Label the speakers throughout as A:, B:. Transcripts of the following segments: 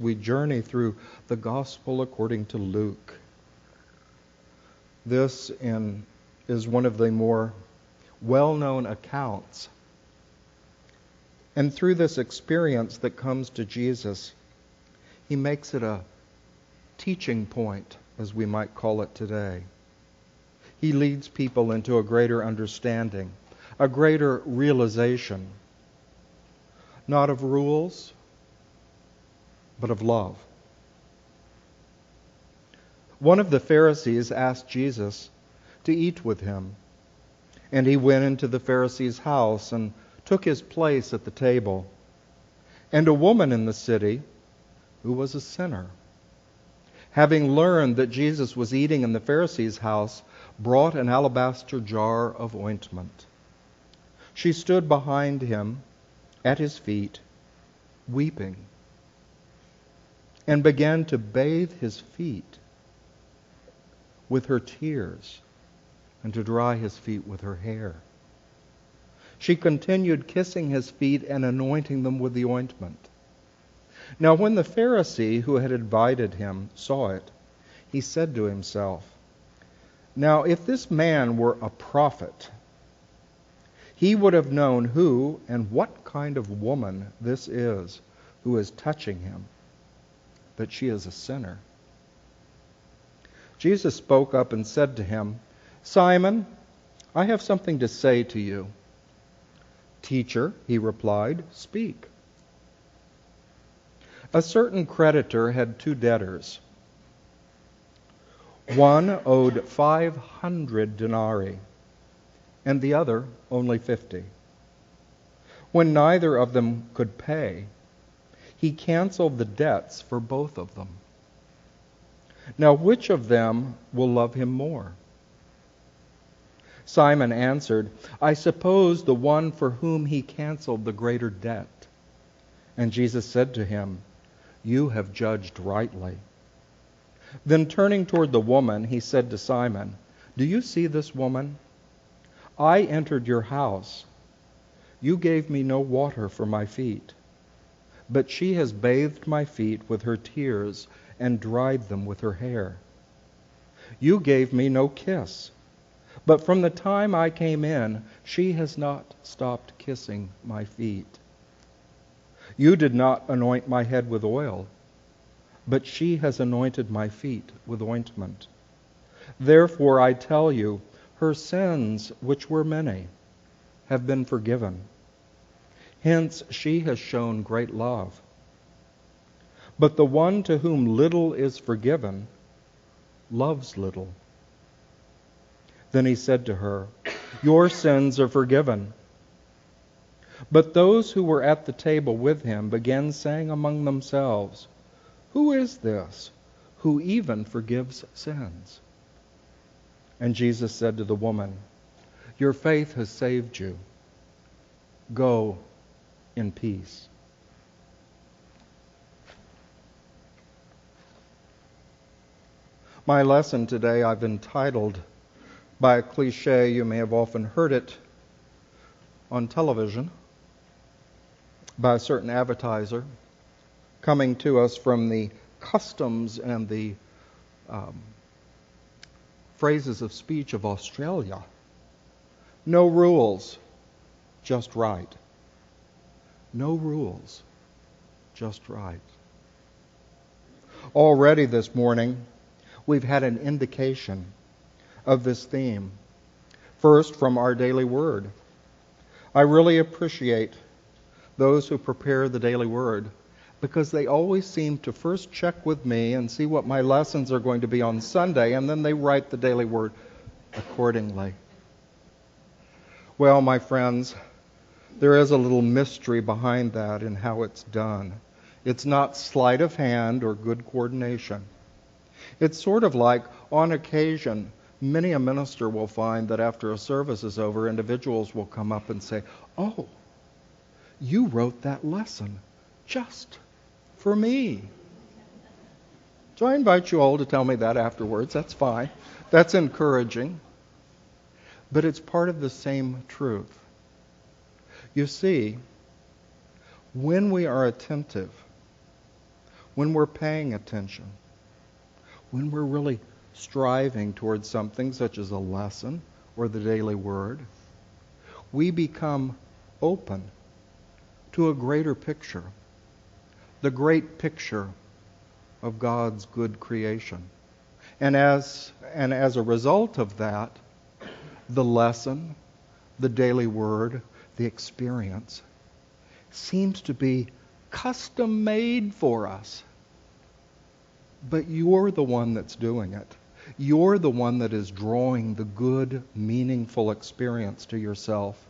A: We journey through the Gospel according to Luke. This is one of the more well-known accounts. And through this experience that comes to Jesus, he makes it a teaching point, as we might call it today. He leads people into a greater understanding, a greater realization, not of rules, but of love. One of the Pharisees asked Jesus to eat with him, and he went into the Pharisee's house and took his place at the table. And a woman in the city, who was a sinner, having learned that Jesus was eating in the Pharisee's house, brought an alabaster jar of ointment. She stood behind him at his feet, weeping, and began to bathe his feet with her tears and to dry his feet with her hair. She continued kissing his feet and anointing them with the ointment. Now when the Pharisee who had invited him saw it, he said to himself, "Now if this man were a prophet, he would have known who and what kind of woman this is who is touching him, that she is a sinner." Jesus spoke up and said to him, "Simon, I have something to say to you." "Teacher," he replied, "speak." A certain creditor had 2 debtors. One owed 500 denarii, and the other only 50. When neither of them could pay, he canceled the debts for both of them. Now which of them will love him more? Simon answered, "I suppose the one for whom he canceled the greater debt." And Jesus said to him, "You have judged rightly." Then turning toward the woman, he said to Simon, "Do you see this woman? I entered your house. You gave me no water for my feet, but she has bathed my feet with her tears and dried them with her hair. You gave me no kiss, but from the time I came in, she has not stopped kissing my feet. You did not anoint my head with oil, but she has anointed my feet with ointment. Therefore I tell you, her sins, which were many, have been forgiven. Hence she has shown great love. But the one to whom little is forgiven loves little." Then he said to her, "Your sins are forgiven." But those who were at the table with him began saying among themselves, "Who is this who even forgives sins?" And Jesus said to the woman, "Your faith has saved you. Go in peace." My lesson today I've entitled, by a cliche, you may have often heard it on television, by a certain advertiser, coming to us from the customs and the phrases of speech of Australia. No rules, just right. No rules, just right. Already this morning, we've had an indication of this theme. First, from our daily word. I really appreciate those who prepare the daily word, because they always seem to first check with me and see what my lessons are going to be on Sunday, and then they write the daily word accordingly. Well, my friends, there is a little mystery behind that in how it's done. It's not sleight of hand or good coordination. It's sort of like, on occasion, many a minister will find that after a service is over, individuals will come up and say, "Oh, you wrote that lesson just for me." So I invite you all to tell me that afterwards. That's fine. That's encouraging. But it's part of the same truth. You see, when we are attentive, when we're paying attention, when we're really striving towards something such as a lesson or the daily word, we become open to a greater picture, the great picture of God's good creation. And as a result of that, the lesson, the daily word, the experience seems to be custom made for us. But you're the one that's doing it. You're the one that is drawing the good, meaningful experience to yourself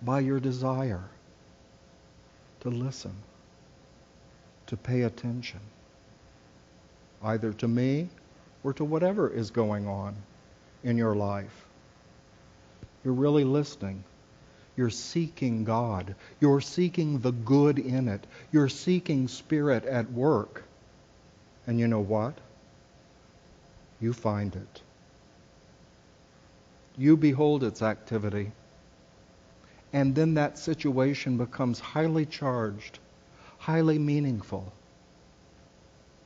A: by your desire to listen, to pay attention, either to me or to whatever is going on in your life. You're really listening. You're seeking God. You're seeking the good in it. You're seeking Spirit at work. And you know what? You find it. You behold its activity. And then that situation becomes highly charged, highly meaningful.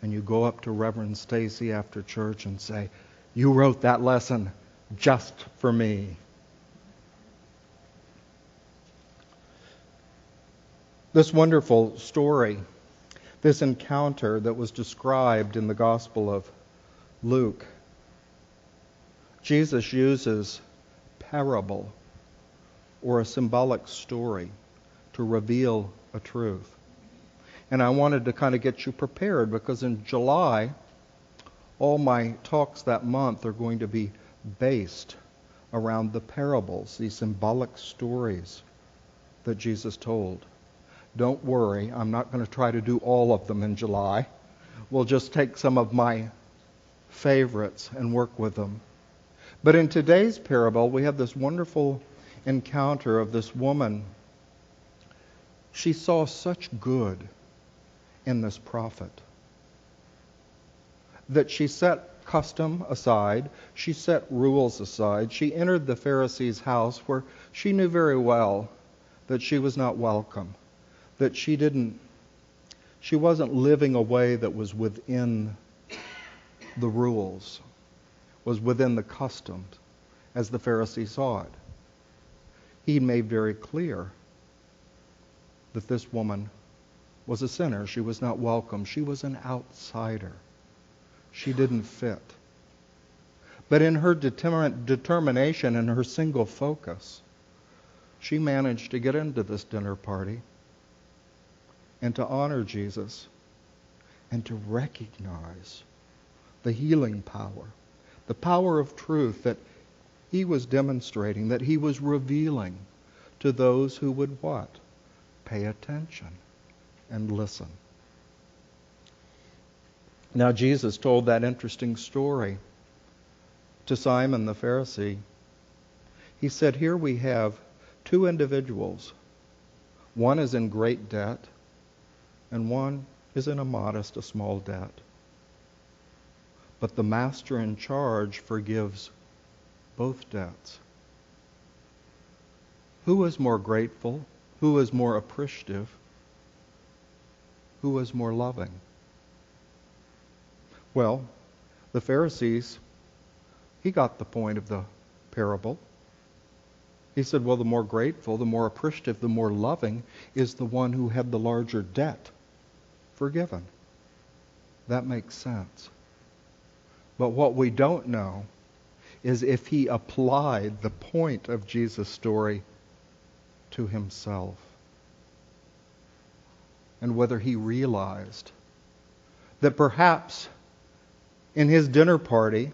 A: And you go up to Reverend Stacey after church and say, "You wrote that lesson just for me." This wonderful story, this encounter that was described in the Gospel of Luke, Jesus uses parable or a symbolic story to reveal a truth. And I wanted to kind of get you prepared because in July, all my talks that month are going to be based around the parables, these symbolic stories that Jesus told. Don't worry, I'm not going to try to do all of them in July. We'll just take some of my favorites and work with them. But in today's parable, we have this wonderful encounter of this woman. She saw such good in this prophet that she set custom aside, she set rules aside. She entered the Pharisee's house where she knew very well that she was not welcome, that she wasn't living a way that was within the rules, was within the customs as the Pharisee saw it. He made very clear that this woman was a sinner. She was not welcome. She was an outsider. She didn't fit. But in her determination and her single focus, she managed to get into this dinner party and to honor Jesus and to recognize the healing power, the power of truth that he was demonstrating, that he was revealing to those who would what? Pay attention and listen. Now Jesus told that interesting story to Simon the Pharisee. He said, here we have two individuals. One is in great debt, and one is in a small debt. But the master in charge forgives both debts. Who is more grateful? Who is more appreciative? Who is more loving? Well, the Pharisees, he got the point of the parable. He said, well, the more grateful, the more appreciative, the more loving is the one who had the larger debt forgiven. That makes sense. But what we don't know is if he applied the point of Jesus' story to himself, and whether he realized that perhaps in his dinner party,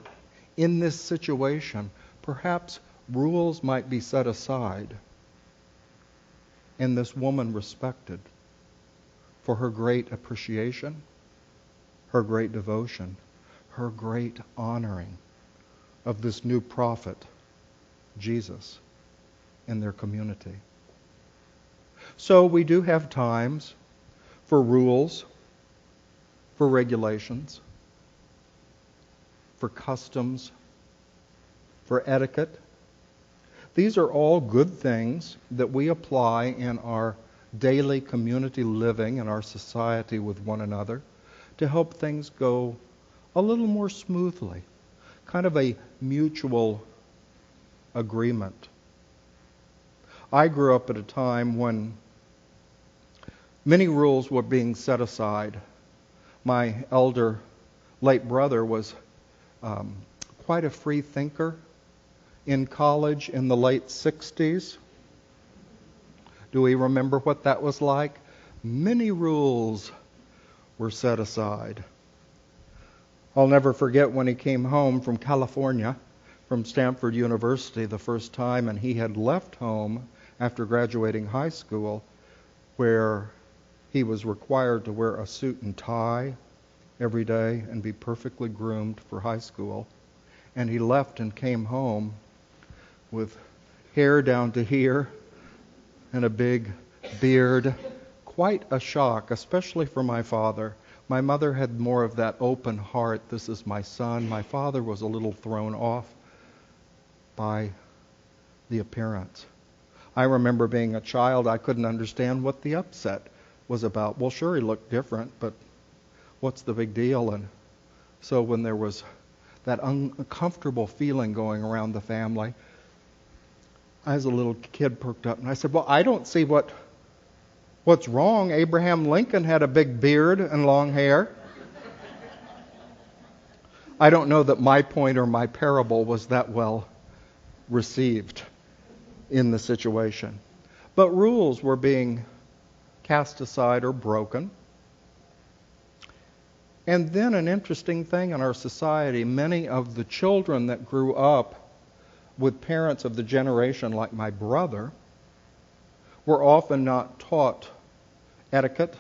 A: in this situation, perhaps rules might be set aside and this woman respected for her great appreciation, her great devotion, her great honoring of this new prophet, Jesus, in their community. So we do have times for rules, for regulations, for customs, for etiquette. These are all good things that we apply in our daily community living in our society with one another to help things go a little more smoothly, kind of a mutual agreement. I grew up at a time when many rules were being set aside. My elder late brother was quite a free thinker. In college in the late 60s, do we remember what that was like? Many rules were set aside. I'll never forget when he came home from California, from Stanford University the first time, and he had left home after graduating high school, where he was required to wear a suit and tie every day and be perfectly groomed for high school. And he left and came home with hair down to here and a big beard. Quite a shock, especially for my father. My mother had more of that open heart. This is my son. My father was a little thrown off by the appearance. I remember being a child, I couldn't understand what the upset was about. Well, sure, he looked different, but what's the big deal? And so when there was that uncomfortable feeling going around the family, I, as a little kid, perked up and I said, well, I don't see what's wrong. Abraham Lincoln had a big beard and long hair. I don't know that my point or my parable was that well received in the situation. But rules were being cast aside or broken. And then an interesting thing in our society, many of the children that grew up with parents of the generation like my brother were often not taught etiquette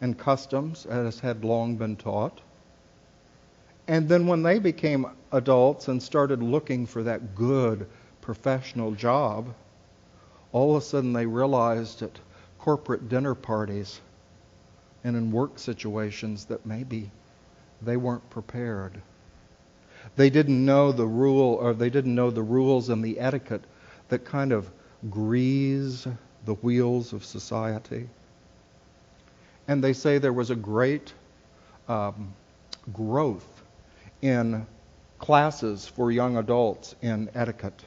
A: and customs as had long been taught. And then when they became adults and started looking for that good professional job, all of a sudden they realized at corporate dinner parties and in work situations that maybe they weren't prepared. They didn't know the rule, or they didn't know the rules and the etiquette that kind of grease the wheels of society. And they say there was a great growth in classes for young adults in etiquette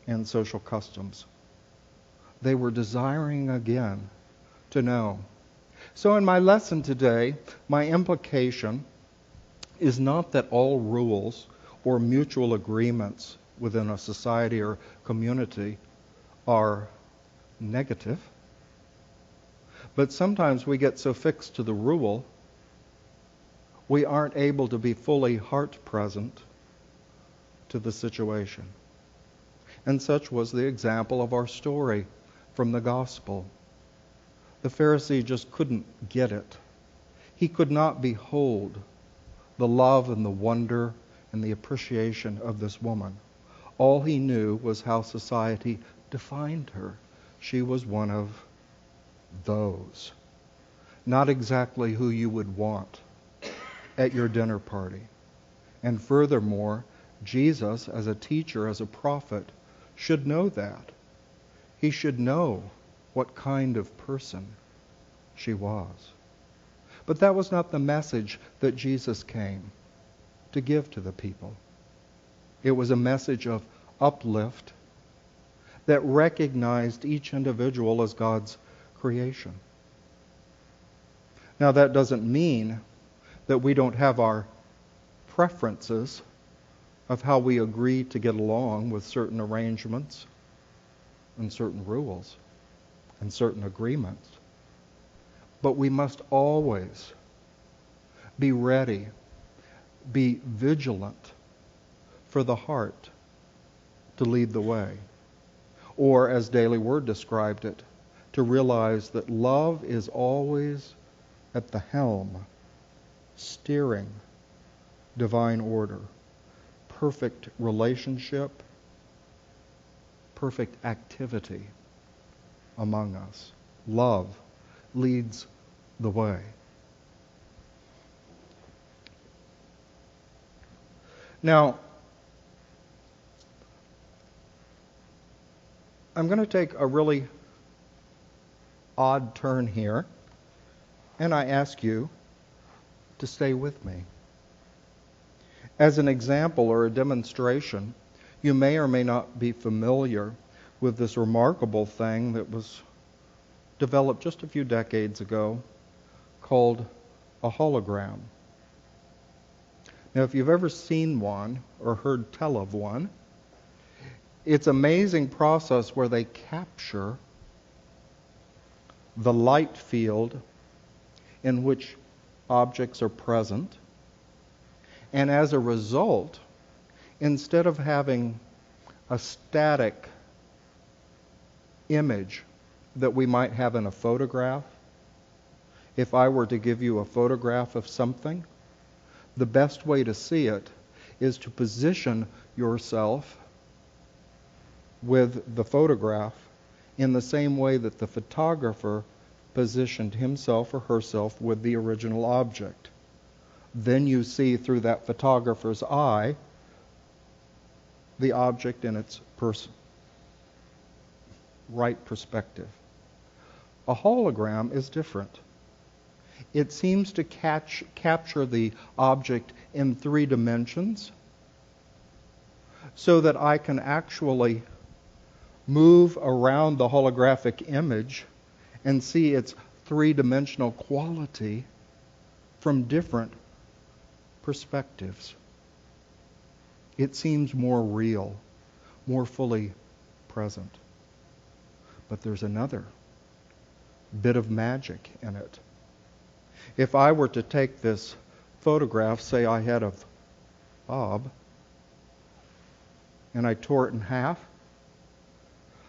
A: and social customs. They were desiring again to know. So in my lesson today, my implication is not that all rules or mutual agreements within a society or community are negative, but sometimes we get so fixed to the rule, we aren't able to be fully heart present to the situation. And such was the example of our story from the gospel. The Pharisee just couldn't get it. He could not behold the love and the wonder and the appreciation of this woman. All he knew was how society defined her. She was one of those. Not exactly who you would want at your dinner party. And furthermore, Jesus, as a teacher, as a prophet, should know that. He should know what kind of person she was. But that was not the message that Jesus came to give to the people. It was a message of uplift that recognized each individual as God's creation. Now, that doesn't mean that we don't have our preferences of how we agree to get along with certain arrangements and certain rules and certain agreements. But we must always be ready, be vigilant for the heart to lead the way. Or, as Daily Word described it, to realize that love is always at the helm, steering divine order, perfect relationship, perfect activity among us. Love leads the way. Now, I'm going to take a really odd turn here, and I ask you, to stay with me. As an example or a demonstration, you may or may not be familiar with this remarkable thing that was developed just a few decades ago called a hologram. Now, if you've ever seen one or heard tell of one, it's an amazing process where they capture the light field in which objects are present. And as a result, instead of having a static image that we might have in a photograph, if I were to give you a photograph of something, the best way to see it is to position yourself with the photograph in the same way that the photographer positioned himself or herself with the original object. Then you see through that photographer's eye the object in its right perspective. A hologram is different. It seems to capture the object in 3 dimensions so that I can actually move around the holographic image and see its 3-dimensional quality from different perspectives. It seems more real, more fully present. But there's another bit of magic in it. If I were to take this photograph, say I had of Bob, and I tore it in half,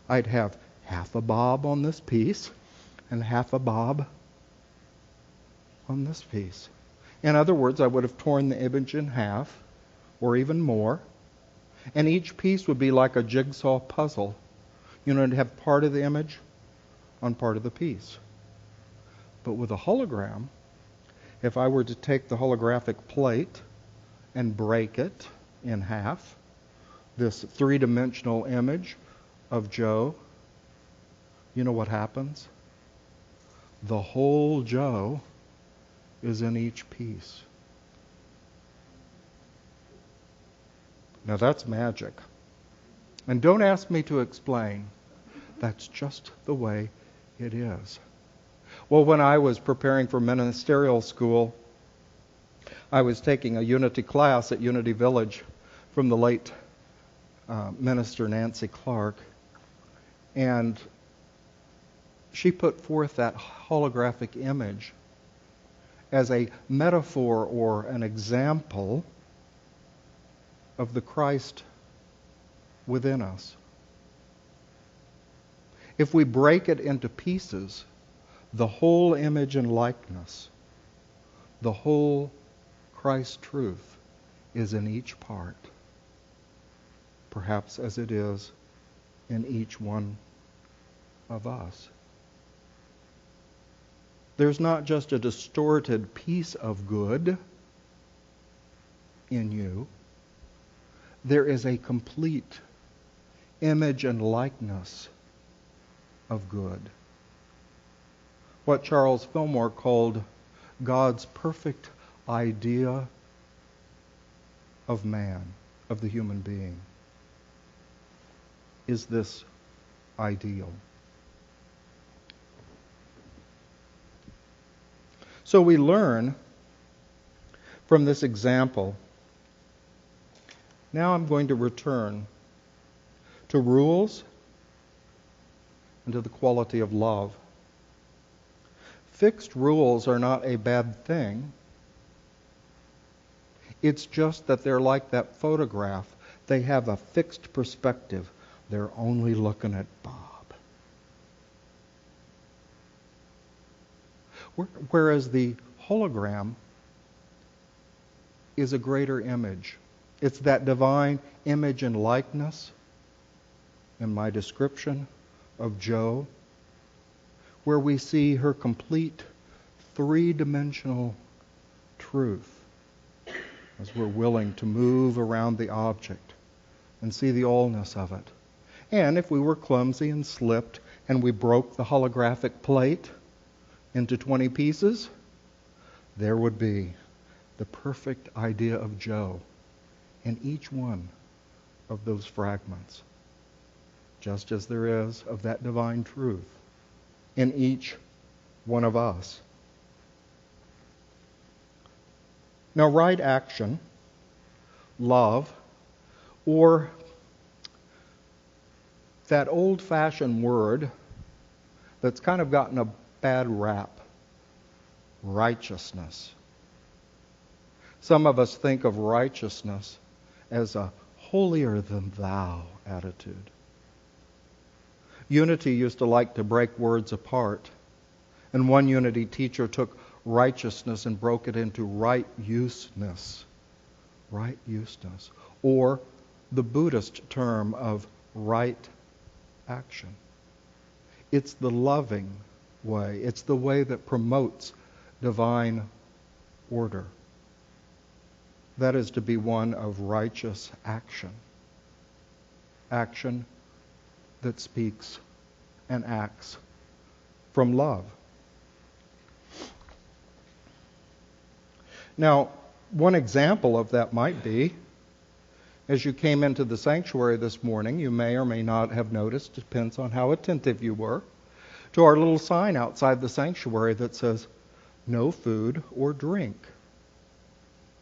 A: I'd have half a Bob on this piece and half a Bob on this piece. In other words, I would have torn the image in half, or even more, and each piece would be like a jigsaw puzzle. You know, to have part of the image on part of the piece. But with a hologram, if I were to take the holographic plate and break it in half, this 3-dimensional image of Joe, you know what happens? The whole Joe is in each piece. Now that's magic. And don't ask me to explain. That's just the way it is. Well, when I was preparing for ministerial school, I was taking a Unity class at Unity Village from the late minister Nancy Clark. And she put forth that holographic image as a metaphor or an example of the Christ within us. If we break it into pieces, the whole image and likeness, the whole Christ truth is in each part, perhaps as it is in each one of us. There's not just a distorted piece of good in you. There is a complete image and likeness of good. What Charles Fillmore called God's perfect idea of man, of the human being, is this ideal. So we learn from this example. Now I'm going to return to rules and to the quality of love. Fixed rules are not a bad thing. It's just that they're like that photograph. They have a fixed perspective. They're only looking at Bob. Whereas the hologram is a greater image. It's that divine image and likeness in my description of Joe, where we see her complete 3-dimensional truth as we're willing to move around the object and see the allness of it. And if we were clumsy and slipped and we broke the holographic plate into 20 pieces, there would be the perfect idea of Joe in each one of those fragments, just as there is of that divine truth in each one of us. Now, right action, love, or that old-fashioned word that's kind of gotten a bad rap, righteousness. Some of us think of righteousness as a holier-than-thou attitude. Unity used to like to break words apart, and one Unity teacher took righteousness and broke it into right useness, or the Buddhist term of right action. It's the loving way. It's the way that promotes divine order. That is to be one of righteous action. Action that speaks and acts from love. Now, one example of that might be, as you came into the sanctuary this morning, you may or may not have noticed, depends on how attentive you were, to our little sign outside the sanctuary that says, "No food or drink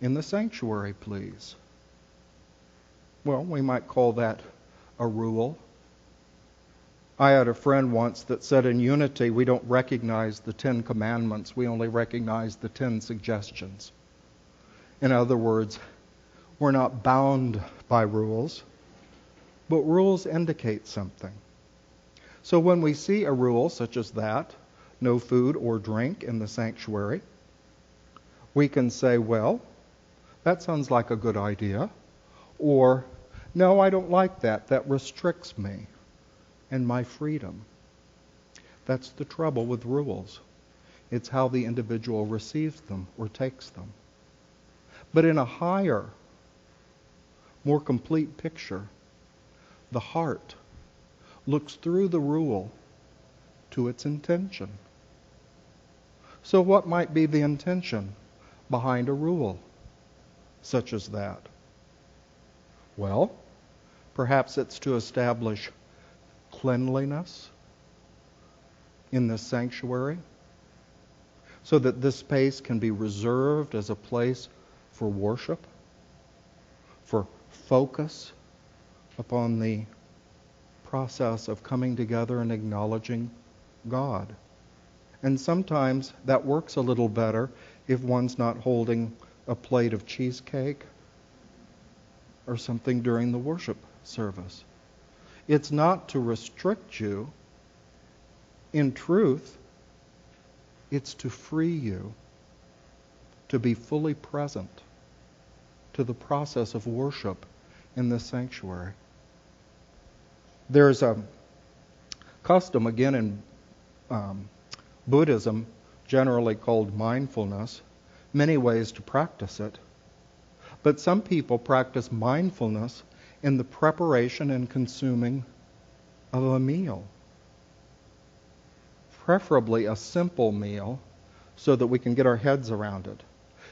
A: in the sanctuary, please." Well, we might call that a rule. I had a friend once that said in Unity, we don't recognize the 10 commandments, we only recognize the 10 suggestions. In other words, we're not bound by rules, but rules indicate something. So when we see a rule such as that, no food or drink in the sanctuary, we can say, well, that sounds like a good idea. Or, no, I don't like that. That restricts me and my freedom. That's the trouble with rules. It's how the individual receives them or takes them. But in a higher, more complete picture, the heart looks through the rule to its intention. So what might be the intention behind a rule such as that? Well, perhaps it's to establish cleanliness in this sanctuary so that this space can be reserved as a place for worship, for focus upon the process of coming together and acknowledging God. And sometimes that works a little better if one's not holding a plate of cheesecake or something during the worship service. It's not to restrict you. In truth, it's to free you to be fully present to the process of worship in this sanctuary. There's a custom, again, in Buddhism, generally called mindfulness, many ways to practice it. But some people practice mindfulness in the preparation and consuming of a meal. Preferably a simple meal so that we can get our heads around it.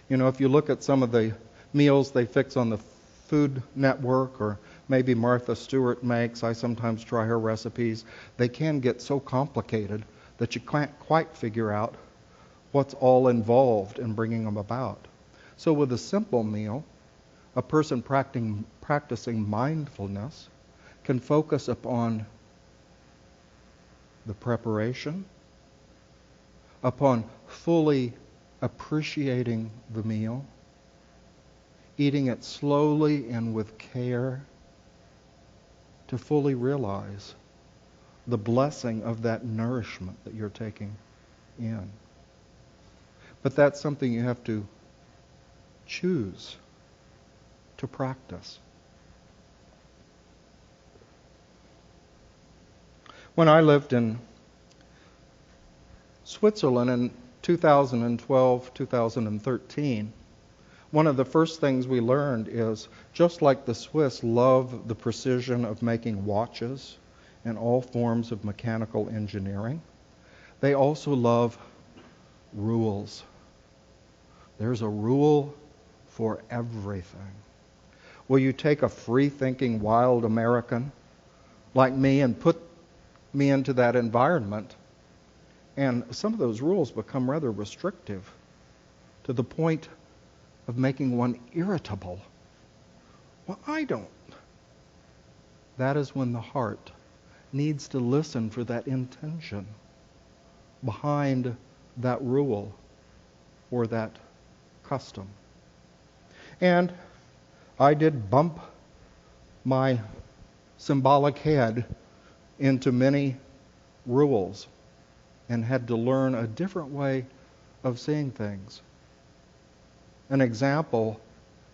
A: You know, if you look at some of the meals they fix on the Food Network, or maybe Martha Stewart makes, I sometimes try her recipes, they can get so complicated that you can't quite figure out what's all involved in bringing them about. So with a simple meal, a person practicing mindfulness can focus upon the preparation, upon fully appreciating the meal, eating it slowly and with care to fully realize the blessing of that nourishment that you're taking in. But that's something you have to choose to practice. When I lived in Switzerland in 2012, 2013, one of the first things we learned is, just like the Swiss love the precision of making watches and all forms of mechanical engineering, they also love rules. There's a rule for everything. Will you take a free-thinking, wild American like me and put me into that environment? And some of those rules become rather restrictive to the point of making one irritable. Well, I don't. That is when the heart needs to listen for that intention behind that rule or that custom. And I did bump my symbolic head into many rules and had to learn a different way of seeing things. An example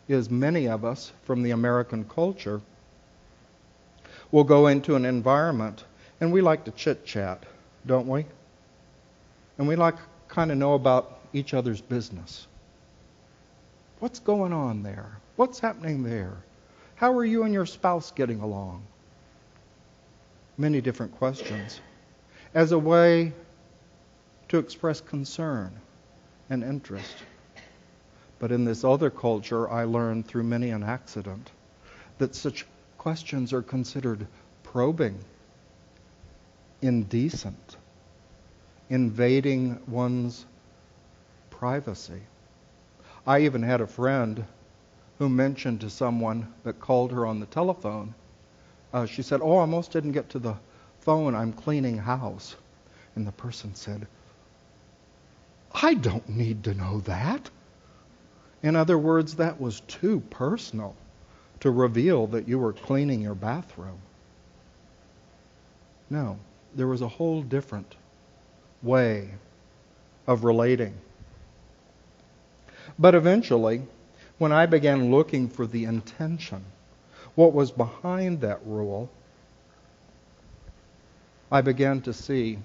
A: is many of us from the American culture will go into an environment and we like to chit-chat, don't we? And we like to kind of know about each other's business. What's going on there? What's happening there? How are you and your spouse getting along? Many different questions as a way to express concern and interest. But in this other culture, I learned through many an accident that such questions are considered probing, indecent, invading one's privacy. I even had a friend who mentioned to someone that called her on the telephone, she said, "Oh, I almost didn't get to the phone. I'm cleaning house." And the person said, "I don't need to know that." In other words, that was too personal to reveal that you were cleaning your bathroom. No, there was a whole different way of relating. But eventually, when I began looking for the intention, what was behind that rule, I began to see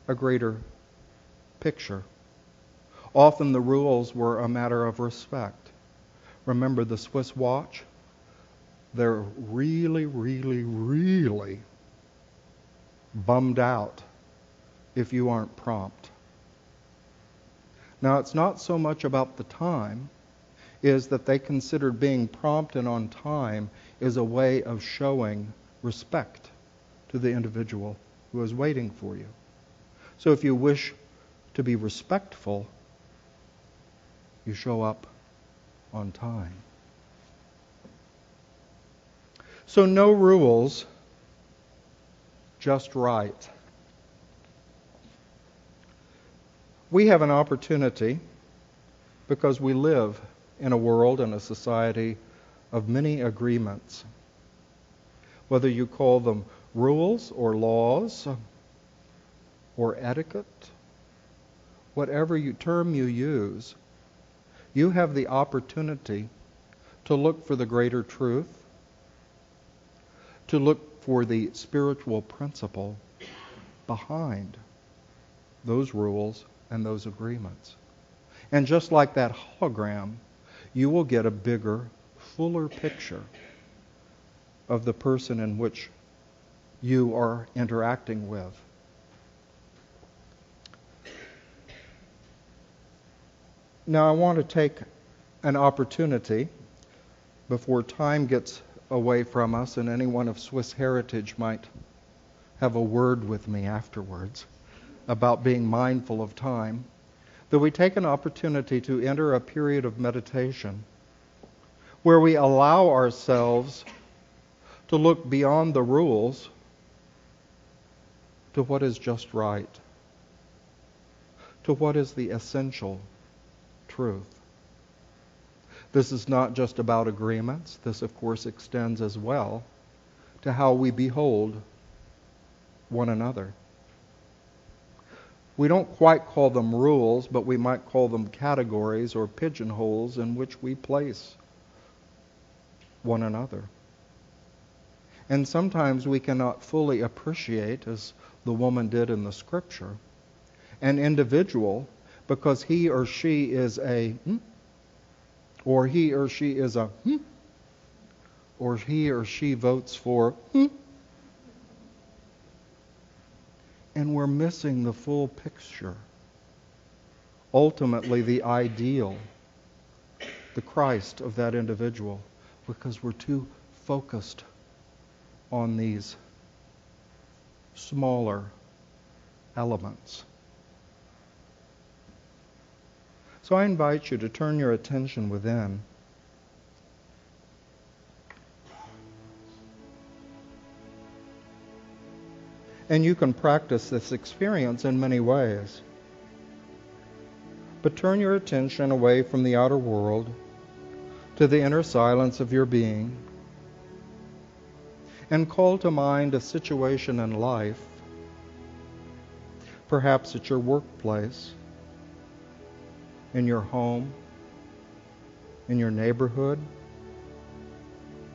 A: a greater picture. Often the rules were a matter of respect. Remember the Swiss watch? They're really, really, really bummed out if you aren't prompt. Now, it's not so much about the time, is that they considered being prompt and on time is a way of showing respect to the individual who is waiting for you. So if you wish to be respectful, you show up on time. So no rules, just right. We have an opportunity because we live in a world and a society of many agreements. Whether you call them rules or laws or etiquette, whatever term you use, you have the opportunity to look for the greater truth, to look for the spiritual principle behind those rules and those agreements. And just like that hologram, you will get a bigger, fuller picture of the person in which you are interacting with. Now I want to take an opportunity before time gets away from us and anyone of Swiss heritage might have a word with me afterwards about being mindful of time, that we take an opportunity to enter a period of meditation where we allow ourselves to look beyond the rules to what is just right, to what is the essential truth. This is not just about agreements. This, of course, extends as well to how we behold one another. We don't quite call them rules, but we might call them categories or pigeonholes in which we place one another. And sometimes we cannot fully appreciate, as the woman did in the scripture, an individual because he or she is a or he or she is a or he or she votes for and we're missing the full picture. Ultimately, the ideal the Christ of that individual, because we're too focused on these smaller elements. So I invite you to turn your attention within. And you can practice this experience in many ways. But turn your attention away from the outer world to the inner silence of your being, and call to mind a situation in life, perhaps at your workplace, in your home, in your neighborhood,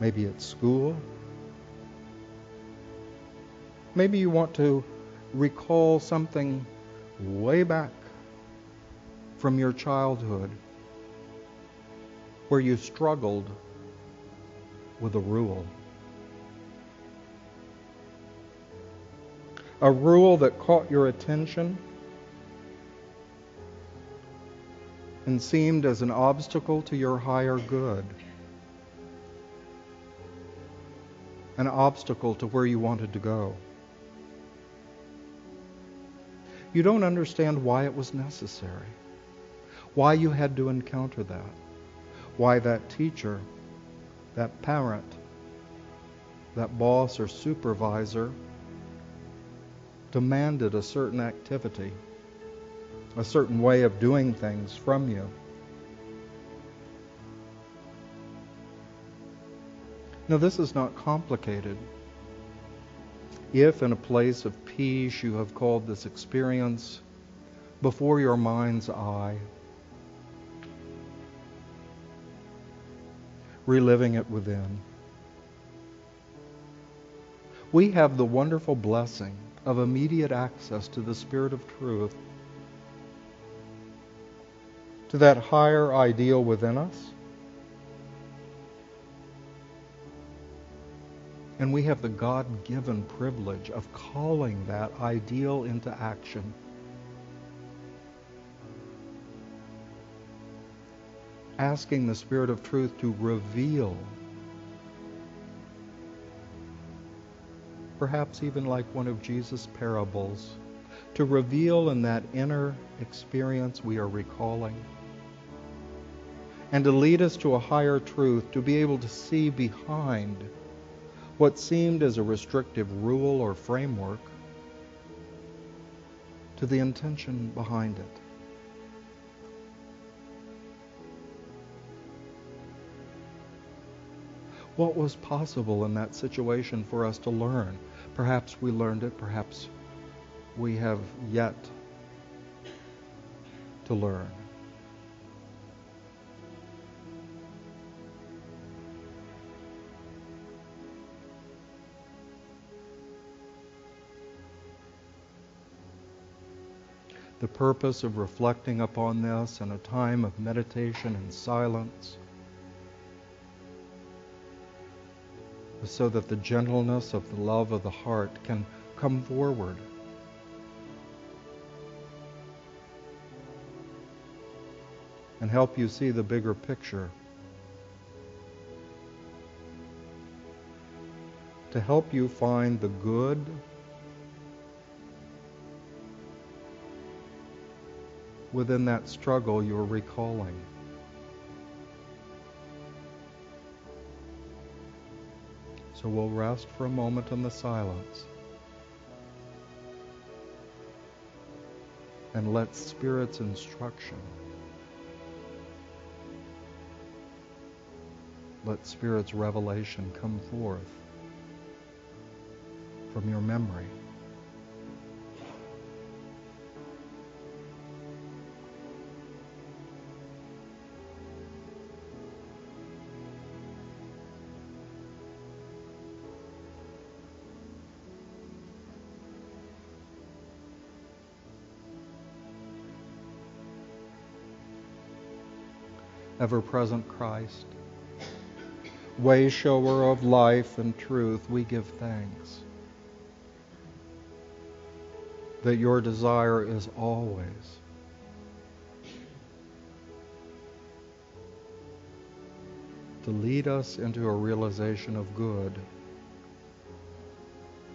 A: maybe at school. Maybe you want to recall something way back from your childhood where you struggled with a rule. A rule that caught your attention and seemed as an obstacle to your higher good. An obstacle to where you wanted to go. You don't understand why it was necessary, why you had to encounter that, why that teacher, that parent, that boss or supervisor demanded a certain activity, a certain way of doing things from you. Now, this is not complicated. If in a place of peace you have called this experience before your mind's eye, reliving it within, we have the wonderful blessing of immediate access to the Spirit of truth, to that higher ideal within us. And we have the God-given privilege of calling that ideal into action. Asking the Spirit of truth to reveal, perhaps even like one of Jesus' parables, to reveal in that inner experience we are recalling, and to lead us to a higher truth, to be able to see behind what seemed as a restrictive rule or framework to the intention behind it. What was possible in that situation for us to learn? Perhaps we learned it, perhaps we have yet to learn. The purpose of reflecting upon this in a time of meditation and silence is so that the gentleness of the love of the heart can come forward. And help you see the bigger picture. To help you find the good within that struggle you're recalling. So we'll rest for a moment in the silence and let Spirit's instruction, let Spirit's revelation come forth from your memory. Ever-present Christ, way shower of life and truth, we give thanks that your desire is always to lead us into a realization of good,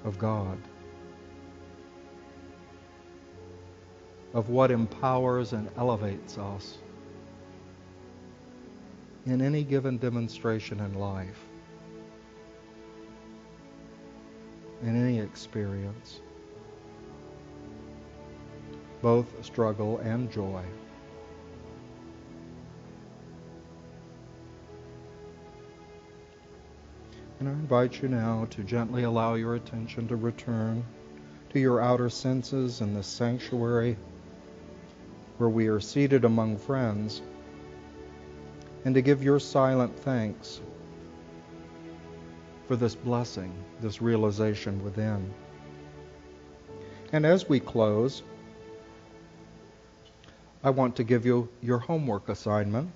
A: of God, of what empowers and elevates us in any given demonstration in life, in any experience, both struggle and joy. And I invite you now to gently allow your attention to return to your outer senses in the sanctuary where we are seated among friends, and to give your silent thanks for this blessing, this realization within. And as we close, I want to give you your homework assignment.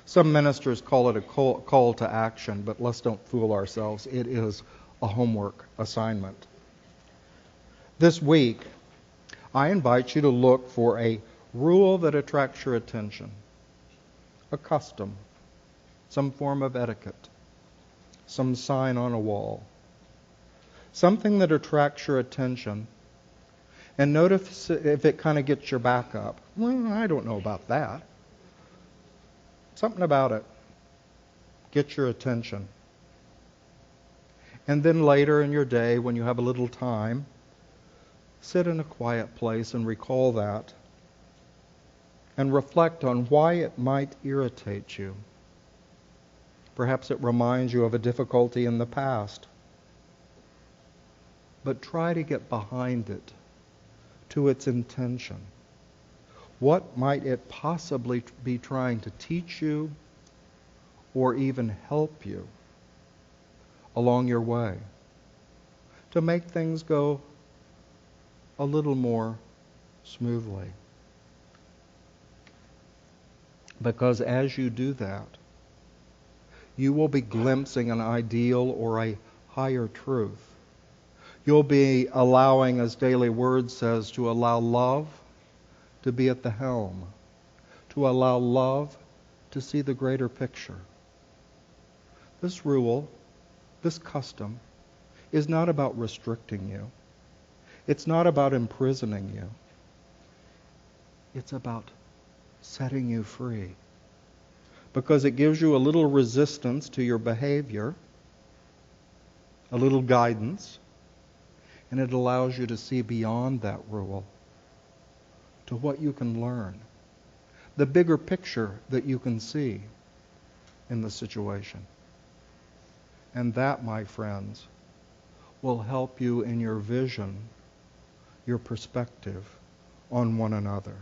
A: Some ministers call it a call to action, but let's don't fool ourselves. It is a homework assignment. This week, I invite you to look for a rule that attracts your attention, a custom, some form of etiquette, some sign on a wall, something that attracts your attention, and notice if it kind of gets your back up. Well, I don't know about that. Something about it gets your attention. And then later in your day, when you have a little time, sit in a quiet place and recall that and reflect on why it might irritate you. Perhaps it reminds you of a difficulty in the past. But try to get behind it, to its intention. What might it possibly be trying to teach you or even help you along your way to make things go a little more smoothly? Because as you do that, you will be glimpsing an ideal or a higher truth. You'll be allowing, as Daily Word says, to allow love to be at the helm, to allow love to see the greater picture. This rule, this custom, is not about restricting you. It's not about imprisoning you. It's about setting you free. Because it gives you a little resistance to your behavior, a little guidance, and it allows you to see beyond that rule to what you can learn, the bigger picture that you can see in the situation. And that, my friends, will help you in your vision, your perspective on one another.